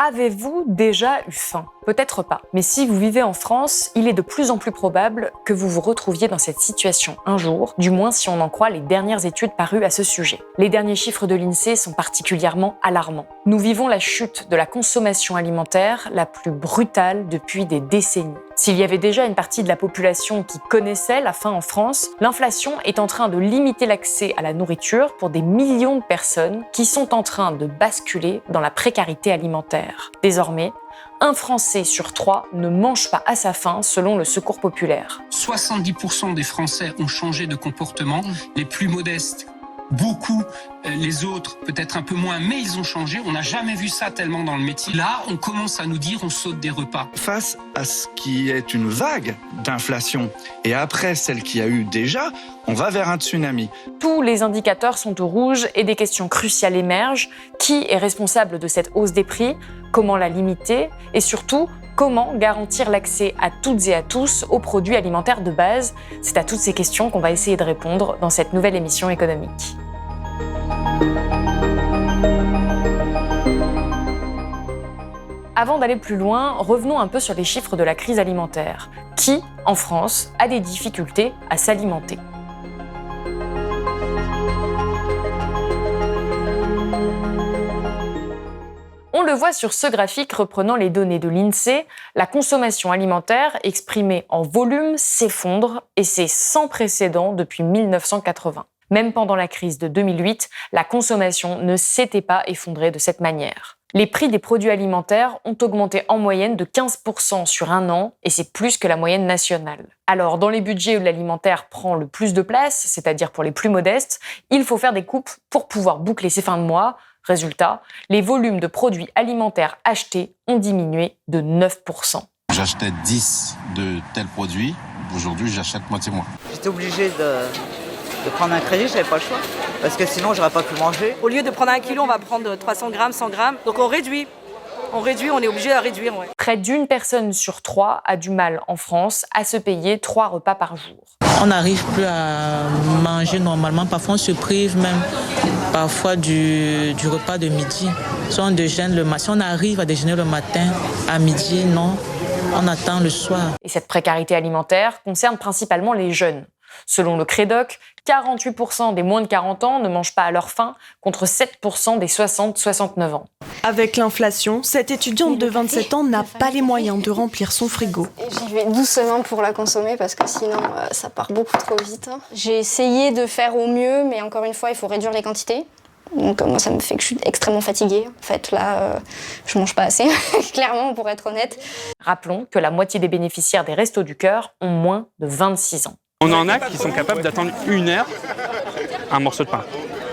Avez-vous déjà eu faim? Peut-être pas. Mais si vous vivez en France, il est de plus en plus probable que vous vous retrouviez dans cette situation un jour, du moins si on en croit les dernières études parues à ce sujet. Les derniers chiffres de l'INSEE sont particulièrement alarmants. Nous vivons la chute de la consommation alimentaire la plus brutale depuis des décennies. S'il y avait déjà une partie de la population qui connaissait la faim en France, l'inflation est en train de limiter l'accès à la nourriture pour des millions de personnes qui sont en train de basculer dans la précarité alimentaire. Désormais, un Français sur 3 ne mange pas à sa faim selon le Secours populaire. 70% des Français ont changé de comportement, les plus modestes. Beaucoup, les autres, peut-être un peu moins, mais ils ont changé. On n'a jamais vu ça tellement dans le métier. Là, on commence à nous dire on saute des repas. Face à ce qui est une vague d'inflation, et après celle qu'il y a eu déjà, on va vers un tsunami. Tous les indicateurs sont au rouge et des questions cruciales émergent. Qui est responsable de cette hausse des prix? Comment la limiter? Et surtout, comment garantir l'accès à toutes et à tous aux produits alimentaires de base? C'est à toutes ces questions qu'on va essayer de répondre dans cette nouvelle émission économique. Avant d'aller plus loin, revenons un peu sur les chiffres de la crise alimentaire. Qui, en France, a des difficultés à s'alimenter? On le voit sur ce graphique reprenant les données de l'INSEE, la consommation alimentaire exprimée en volume s'effondre et c'est sans précédent depuis 1980. Même pendant la crise de 2008, la consommation ne s'était pas effondrée de cette manière. Les prix des produits alimentaires ont augmenté en moyenne de 15% sur un an et c'est plus que la moyenne nationale. Alors, dans les budgets où l'alimentaire prend le plus de place, c'est-à-dire pour les plus modestes, il faut faire des coupes pour pouvoir boucler ses fins de mois. Résultat, les volumes de produits alimentaires achetés ont diminué de 9%. J'achetais 10 de tels produits, aujourd'hui j'achète moitié moins. J'étais obligée de prendre un crédit, j'avais pas le choix, parce que sinon j'aurais pas pu manger. Au lieu de prendre 1 kilo, on va prendre 300 grammes, 100 grammes, donc on réduit, on est obligé de réduire. Ouais. Près d'une personne sur 3 a du mal en France à se payer 3 repas par jour. On n'arrive plus à manger normalement, parfois on se prive même parfois du repas de midi. Si on déjeune le matin, si on arrive à déjeuner le matin, à midi, non, on attend le soir. Et cette précarité alimentaire concerne principalement les jeunes. Selon le Crédoc, 48% des moins de 40 ans ne mangent pas à leur faim, contre 7% des 60-69 ans. Avec l'inflation, cette étudiante de 27 ans n'a pas les moyens de remplir son frigo. J'y vais doucement pour la consommer parce que sinon ça part beaucoup trop vite. J'ai essayé de faire au mieux, mais encore une fois, il faut réduire les quantités. Donc moi, ça me fait que je suis extrêmement fatiguée. En fait, là, je mange pas assez, clairement, pour être honnête. Rappelons que la moitié des bénéficiaires des Restos du Cœur ont moins de 26 ans. On en a qui sont capables d'attendre 1 heure un morceau de pain.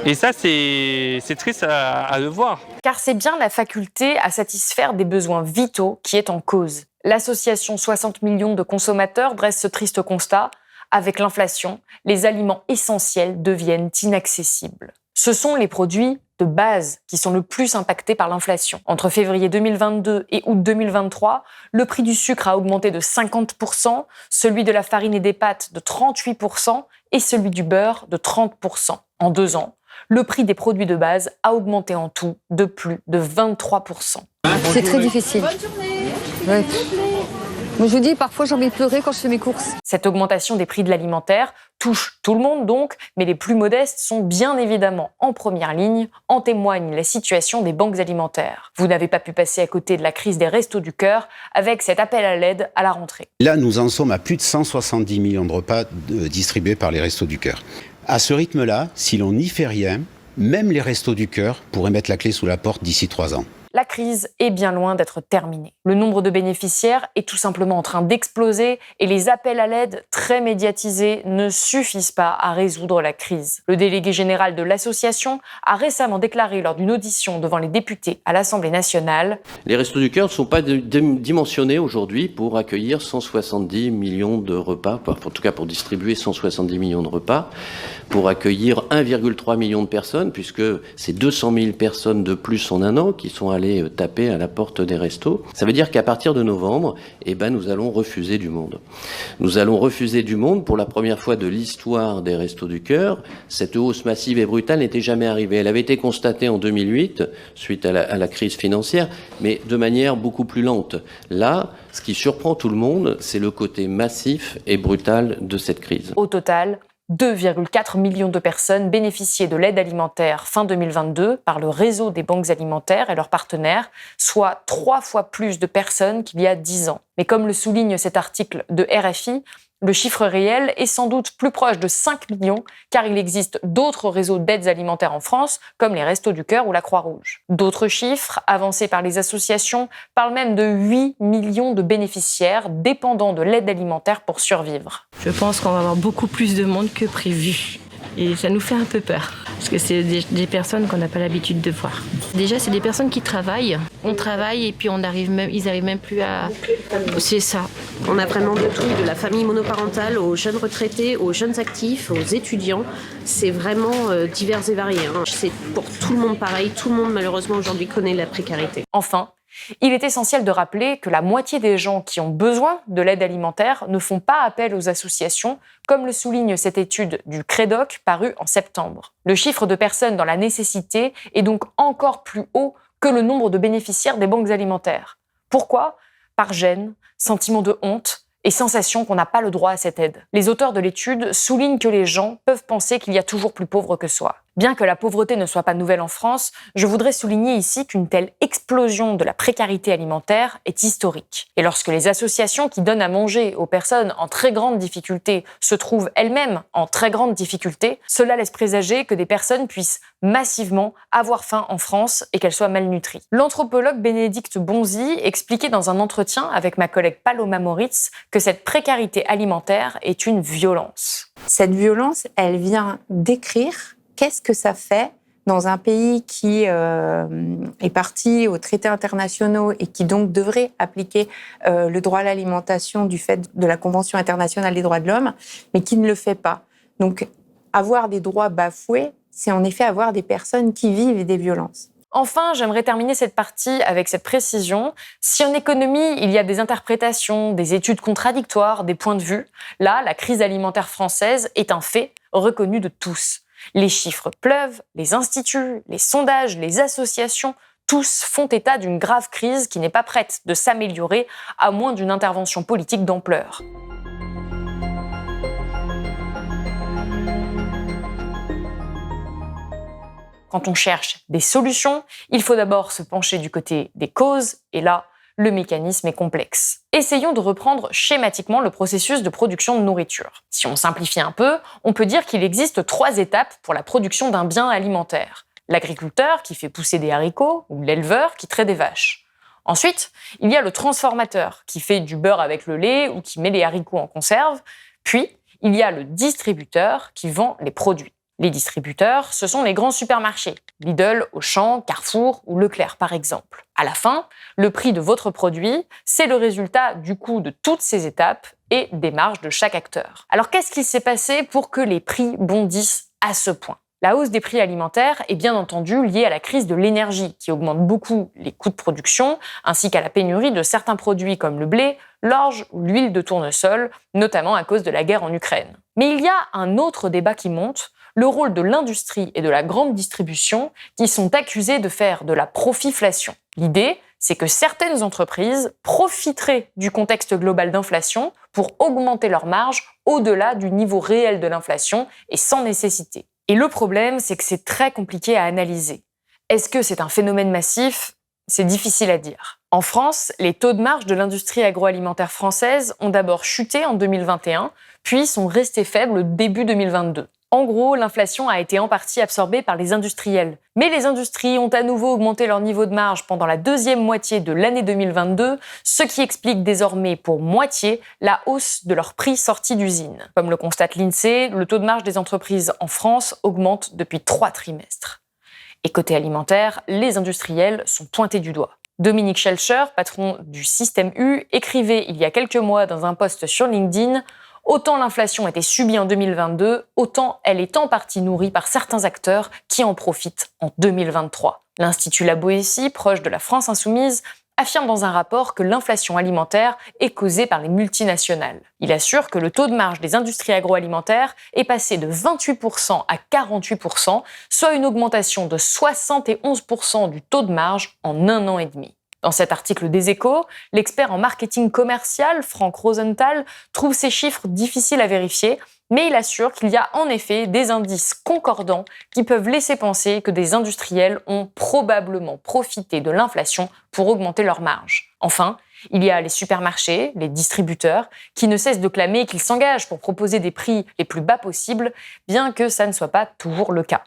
Et ça, c'est triste à le voir. Car c'est bien la faculté à satisfaire des besoins vitaux qui est en cause. L'association 60 millions de consommateurs dresse ce triste constat. Avec l'inflation, les aliments essentiels deviennent inaccessibles. Ce sont les produits de base qui sont le plus impactés par l'inflation. Entre février 2022 et août 2023, le prix du sucre a augmenté de 50%, celui de la farine et des pâtes de 38% et celui du beurre de 30%. En 2 ans, le prix des produits de base a augmenté en tout de plus de 23%. C'est très difficile. Ouais. Moi, je vous dis, parfois, j'ai envie de pleurer quand je fais mes courses. Cette augmentation des prix de l'alimentaire touche tout le monde donc, mais les plus modestes sont bien évidemment en première ligne, en témoigne la situation des banques alimentaires. Vous n'avez pas pu passer à côté de la crise des Restos du Cœur avec cet appel à l'aide à la rentrée. Là, nous en sommes à plus de 170 millions de repas distribués par les Restos du Cœur. À ce rythme-là, si l'on n'y fait rien, même les Restos du Cœur pourraient mettre la clé sous la porte d'ici 3 ans. La crise est bien loin d'être terminée. Le nombre de bénéficiaires est tout simplement en train d'exploser et les appels à l'aide très médiatisés ne suffisent pas à résoudre la crise. Le délégué général de l'association a récemment déclaré lors d'une audition devant les députés à l'Assemblée nationale: les Restos du Cœur ne sont pas dimensionnés aujourd'hui pour accueillir 170 millions de repas, en tout cas pour distribuer 170 millions de repas, pour accueillir 1,3 million de personnes, puisque c'est 200 000 personnes de plus en un an qui sont allées aller taper à la porte des restos. Ça veut dire qu'à partir de novembre, nous allons refuser du monde. Nous allons refuser du monde pour la première fois de l'histoire des Restos du Cœur. Cette hausse massive et brutale n'était jamais arrivée. Elle avait été constatée en 2008, suite à la crise financière, mais de manière beaucoup plus lente. Là, ce qui surprend tout le monde, c'est le côté massif et brutal de cette crise. Au total, 2,4 millions de personnes bénéficiaient de l'aide alimentaire fin 2022 par le réseau des banques alimentaires et leurs partenaires, soit 3 fois plus de personnes qu'il y a 10 ans. Mais comme le souligne cet article de RFI, le chiffre réel est sans doute plus proche de 5 millions, car il existe d'autres réseaux d'aides alimentaires en France, comme les Restos du Cœur ou la Croix-Rouge. D'autres chiffres, avancés par les associations, parlent même de 8 millions de bénéficiaires dépendant de l'aide alimentaire pour survivre. Je pense qu'on va avoir beaucoup plus de monde que prévu. Et ça nous fait un peu peur, parce que c'est des personnes qu'on n'a pas l'habitude de voir. Déjà, c'est des personnes qui travaillent. On travaille et puis ils n'arrivent même plus à... C'est ça. On a vraiment de tout, de la famille monoparentale aux jeunes retraités, aux jeunes actifs, aux étudiants. C'est vraiment divers et varié. C'est pour tout le monde pareil. Tout le monde, malheureusement, aujourd'hui connaît la précarité. Enfin, il est essentiel de rappeler que la moitié des gens qui ont besoin de l'aide alimentaire ne font pas appel aux associations, comme le souligne cette étude du Crédoc parue en septembre. Le chiffre de personnes dans la nécessité est donc encore plus haut que le nombre de bénéficiaires des banques alimentaires. Pourquoi ? Par gêne, sentiment de honte et sensation qu'on n'a pas le droit à cette aide. Les auteurs de l'étude soulignent que les gens peuvent penser qu'il y a toujours plus pauvres que soi. Bien que la pauvreté ne soit pas nouvelle en France, je voudrais souligner ici qu'une telle explosion de la précarité alimentaire est historique. Et lorsque les associations qui donnent à manger aux personnes en très grande difficulté se trouvent elles-mêmes en très grande difficulté, cela laisse présager que des personnes puissent massivement avoir faim en France et qu'elles soient malnutries. L'anthropologue Bénédicte Bonzi expliquait dans un entretien avec ma collègue Paloma Moritz que cette précarité alimentaire est une violence. Cette violence, elle vient décrire qu'est-ce que ça fait dans un pays qui est parti aux traités internationaux et qui donc devrait appliquer le droit à l'alimentation du fait de la Convention internationale des droits de l'homme, mais qui ne le fait pas. Donc, avoir des droits bafoués, c'est en effet avoir des personnes qui vivent des violences. Enfin, j'aimerais terminer cette partie avec cette précision. Si en économie, il y a des interprétations, des études contradictoires, des points de vue, là, la crise alimentaire française est un fait reconnu de tous. Les chiffres pleuvent, les instituts, les sondages, les associations, tous font état d'une grave crise qui n'est pas prête de s'améliorer à moins d'une intervention politique d'ampleur. Quand on cherche des solutions, il faut d'abord se pencher du côté des causes, et là, le mécanisme est complexe. Essayons de reprendre schématiquement le processus de production de nourriture. Si on simplifie un peu, on peut dire qu'il existe 3 étapes pour la production d'un bien alimentaire. L'agriculteur qui fait pousser des haricots ou l'éleveur qui traite des vaches. Ensuite, il y a le transformateur qui fait du beurre avec le lait ou qui met les haricots en conserve. Puis, il y a le distributeur qui vend les produits. Les distributeurs, ce sont les grands supermarchés, Lidl, Auchan, Carrefour ou Leclerc par exemple. À la fin, le prix de votre produit, c'est le résultat du coût de toutes ces étapes et des marges de chaque acteur. Alors qu'est-ce qui s'est passé pour que les prix bondissent à ce point ? La hausse des prix alimentaires est bien entendu liée à la crise de l'énergie qui augmente beaucoup les coûts de production, ainsi qu'à la pénurie de certains produits comme le blé, l'orge ou l'huile de tournesol, notamment à cause de la guerre en Ukraine. Mais il y a un autre débat qui monte, le rôle de l'industrie et de la grande distribution qui sont accusés de faire de la profiflation. L'idée, c'est que certaines entreprises profiteraient du contexte global d'inflation pour augmenter leurs marges au-delà du niveau réel de l'inflation et sans nécessité. Et le problème, c'est que c'est très compliqué à analyser. Est-ce que c'est un phénomène massif ? C'est difficile à dire. En France, les taux de marge de l'industrie agroalimentaire française ont d'abord chuté en 2021, puis sont restés faibles début 2022. En gros, l'inflation a été en partie absorbée par les industriels. Mais les industries ont à nouveau augmenté leur niveau de marge pendant la deuxième moitié de l'année 2022, ce qui explique désormais pour moitié la hausse de leurs prix sortis d'usine. Comme le constate l'INSEE, le taux de marge des entreprises en France augmente depuis 3 trimestres. Et côté alimentaire, les industriels sont pointés du doigt. Dominique Schelcher, patron du Système U, écrivait il y a quelques mois dans un post sur LinkedIn « Autant l'inflation était subie en 2022, autant elle est en partie nourrie par certains acteurs qui en profitent en 2023. » L'Institut La Boétie, proche de la France insoumise, affirme dans un rapport que l'inflation alimentaire est causée par les multinationales. Il assure que le taux de marge des industries agroalimentaires est passé de 28% à 48%, soit une augmentation de 71% du taux de marge en 1 an et demi. Dans cet article des Échos, l'expert en marketing commercial, Frank Rosenthal, trouve ces chiffres difficiles à vérifier, mais il assure qu'il y a en effet des indices concordants qui peuvent laisser penser que des industriels ont probablement profité de l'inflation pour augmenter leurs marges. Enfin, il y a les supermarchés, les distributeurs, qui ne cessent de clamer qu'ils s'engagent pour proposer des prix les plus bas possibles, bien que ça ne soit pas toujours le cas.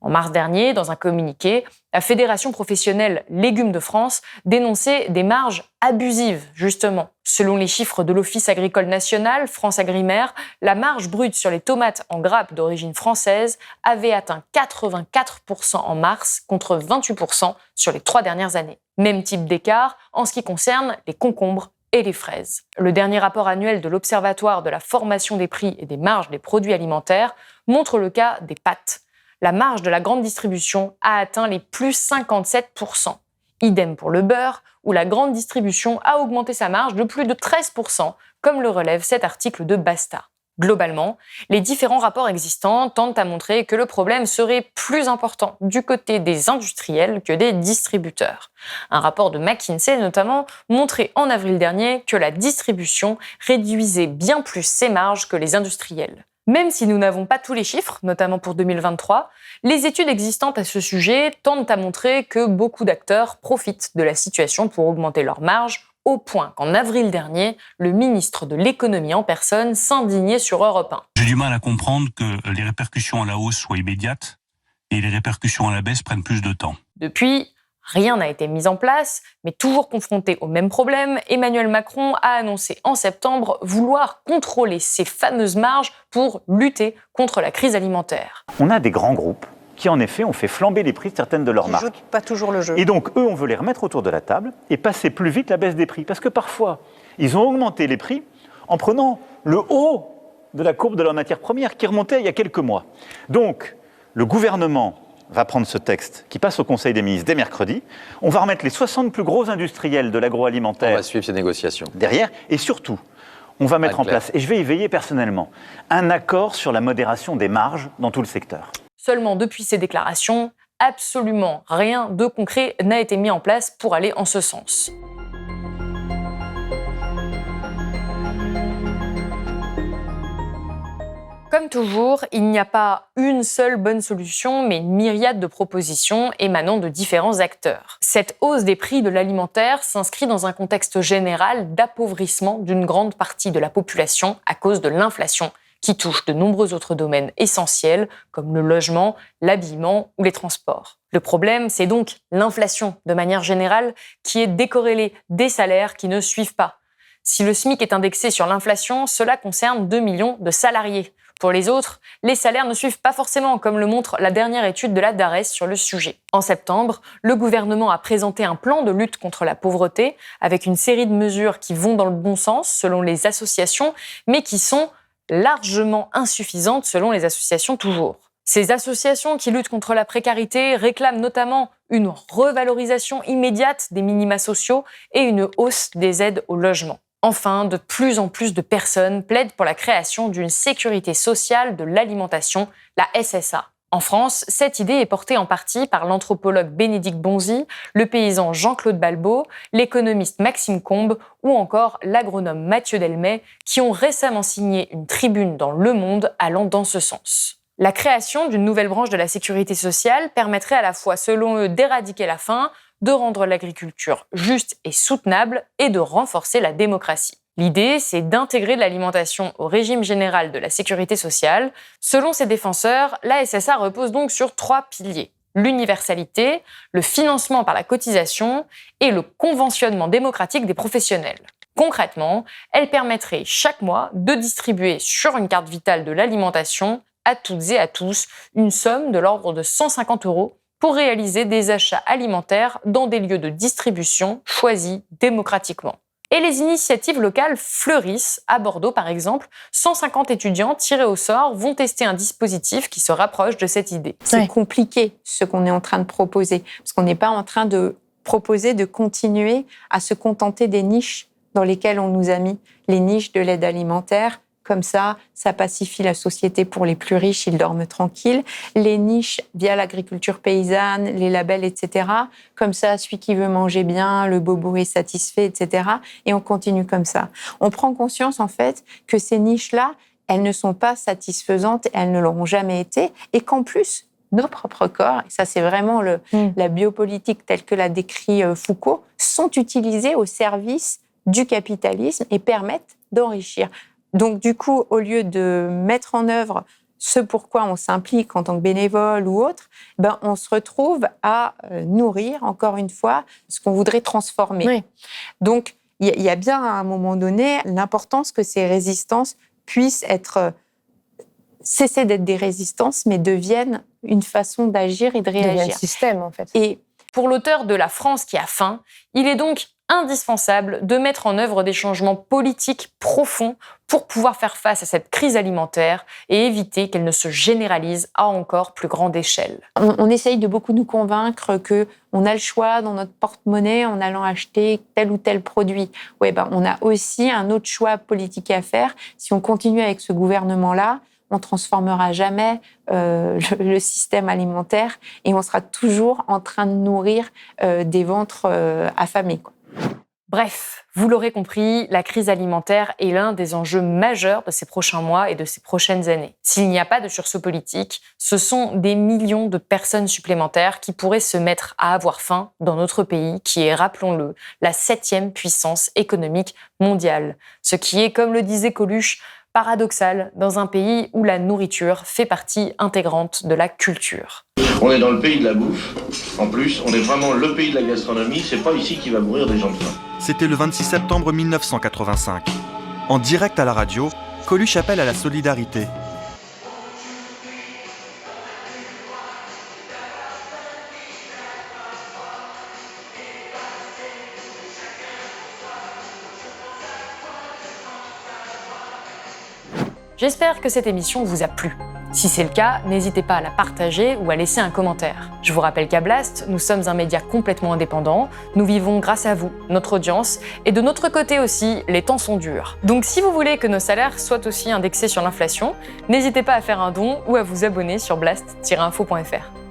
En mars dernier, dans un communiqué, la Fédération professionnelle Légumes de France dénonçait des marges abusives, justement. Selon les chiffres de l'Office agricole national, France Agrimer, la marge brute sur les tomates en grappe d'origine française avait atteint 84% en mars, contre 28% sur les 3 dernières années. Même type d'écart en ce qui concerne les concombres et les fraises. Le dernier rapport annuel de l'Observatoire de la formation des prix et des marges des produits alimentaires montre le cas des pâtes. La marge de la grande distribution a atteint les plus 57%. Idem pour le beurre, où la grande distribution a augmenté sa marge de plus de 13%, comme le relève cet article de Basta. Globalement, les différents rapports existants tendent à montrer que le problème serait plus important du côté des industriels que des distributeurs. Un rapport de McKinsey notamment montrait en avril dernier que la distribution réduisait bien plus ses marges que les industriels. Même si nous n'avons pas tous les chiffres, notamment pour 2023, les études existantes à ce sujet tendent à montrer que beaucoup d'acteurs profitent de la situation pour augmenter leurs marges, au point qu'en avril dernier, le ministre de l'économie en personne s'indignait sur Europe 1. J'ai du mal à comprendre que les répercussions à la hausse soient immédiates et les répercussions à la baisse prennent plus de temps. Depuis, rien n'a été mis en place, mais toujours confronté au même problème, Emmanuel Macron a annoncé en septembre vouloir contrôler ces fameuses marges pour lutter contre la crise alimentaire. On a des grands groupes qui, en effet, ont fait flamber les prix de certaines de leurs marques. Ils ne jouent pas toujours le jeu. Et donc, eux, on veut les remettre autour de la table et passer plus vite la baisse des prix. Parce que parfois, ils ont augmenté les prix en prenant le haut de la courbe de leurs matières premières qui remontait il y a quelques mois. Donc, le gouvernement va prendre ce texte qui passe au Conseil des ministres dès mercredi. On va remettre les 60 plus gros industriels de l'agroalimentaire. On va suivre ces négociations. Derrière. Et surtout, on va mettre en place, et je vais y veiller personnellement, un accord sur la modération des marges dans tout le secteur. Seulement depuis ces déclarations, absolument rien de concret n'a été mis en place pour aller en ce sens. Comme toujours, il n'y a pas une seule bonne solution, mais une myriade de propositions émanant de différents acteurs. Cette hausse des prix de l'alimentaire s'inscrit dans un contexte général d'appauvrissement d'une grande partie de la population à cause de l'inflation, qui touche de nombreux autres domaines essentiels, comme le logement, l'habillement ou les transports. Le problème, c'est donc l'inflation, de manière générale, qui est décorrélée des salaires qui ne suivent pas. Si le SMIC est indexé sur l'inflation, cela concerne 2 millions de salariés. Pour les autres, les salaires ne suivent pas forcément, comme le montre la dernière étude de la DARES sur le sujet. En septembre, le gouvernement a présenté un plan de lutte contre la pauvreté, avec une série de mesures qui vont dans le bon sens, selon les associations, mais qui sont largement insuffisantes, selon les associations toujours. Ces associations qui luttent contre la précarité réclament notamment une revalorisation immédiate des minima sociaux et une hausse des aides au logement. Enfin, de plus en plus de personnes plaident pour la création d'une sécurité sociale de l'alimentation, la SSA. En France, cette idée est portée en partie par l'anthropologue Bénédicte Bonzi, le paysan Jean-Claude Balbot, l'économiste Maxime Combes ou encore l'agronome Mathieu Delmet, qui ont récemment signé une tribune dans Le Monde allant dans ce sens. La création d'une nouvelle branche de la sécurité sociale permettrait à la fois, selon eux, d'éradiquer la faim, de rendre l'agriculture juste et soutenable et de renforcer la démocratie. L'idée, c'est d'intégrer de l'alimentation au régime général de la sécurité sociale. Selon ses défenseurs, la SSA repose donc sur 3 piliers. L'universalité, le financement par la cotisation et le conventionnement démocratique des professionnels. Concrètement, elle permettrait chaque mois de distribuer sur une carte vitale de l'alimentation à toutes et à tous une somme de l'ordre de 150 € pour réaliser des achats alimentaires dans des lieux de distribution choisis démocratiquement. Et les initiatives locales fleurissent. À Bordeaux, par exemple, 150 étudiants tirés au sort vont tester un dispositif qui se rapproche de cette idée. C'est compliqué ce qu'on est en train de proposer, parce qu'on n'est pas en train de proposer de continuer à se contenter des niches dans lesquelles on nous a mis, les niches de l'aide alimentaire. Comme ça pacifie la société pour les plus riches, ils dorment tranquilles. Les niches via l'agriculture paysanne, les labels, etc. Comme ça, celui qui veut manger bien, le bobo est satisfait, etc. Et on continue comme ça. On prend conscience, en fait, que ces niches-là, elles ne sont pas satisfaisantes, elles ne l'auront jamais été, et qu'en plus, nos propres corps, et ça c'est vraiment la biopolitique telle que l'a décrit Foucault, sont utilisés au service du capitalisme et permettent d'enrichir. Donc du coup, au lieu de mettre en œuvre ce pourquoi on s'implique en tant que bénévole ou autre, on se retrouve à nourrir, encore une fois, ce qu'on voudrait transformer. Oui. Donc il y a bien à un moment donné l'importance que ces résistances puissent cesser d'être des résistances, mais deviennent une façon d'agir et de réagir. Deviennent système, en fait. Et pour l'auteur de La France qui a faim, il est donc indispensable de mettre en œuvre des changements politiques profonds pour pouvoir faire face à cette crise alimentaire et éviter qu'elle ne se généralise à encore plus grande échelle. On essaye de beaucoup nous convaincre qu'on a le choix dans notre porte-monnaie en allant acheter tel ou tel produit. Ouais, on a aussi un autre choix politique à faire. Si on continue avec ce gouvernement-là, on ne transformera jamais le système alimentaire et on sera toujours en train de nourrir des ventres affamés, quoi. Bref, vous l'aurez compris, la crise alimentaire est l'un des enjeux majeurs de ces prochains mois et de ces prochaines années. S'il n'y a pas de sursaut politique, ce sont des millions de personnes supplémentaires qui pourraient se mettre à avoir faim dans notre pays, qui est, rappelons-le, la 7e puissance économique mondiale. Ce qui est, comme le disait Coluche, paradoxal dans un pays où la nourriture fait partie intégrante de la culture. On est dans le pays de la bouffe. En plus, on est vraiment le pays de la gastronomie. C'est pas ici qu'il va mourir des gens de faim. C'était le 26 septembre 1985. En direct à la radio, Coluche appelle à la solidarité. J'espère que cette émission vous a plu. Si c'est le cas, n'hésitez pas à la partager ou à laisser un commentaire. Je vous rappelle qu'à Blast, nous sommes un média complètement indépendant. Nous vivons grâce à vous, notre audience, et de notre côté aussi, les temps sont durs. Donc si vous voulez que nos salaires soient aussi indexés sur l'inflation, n'hésitez pas à faire un don ou à vous abonner sur blast-info.fr.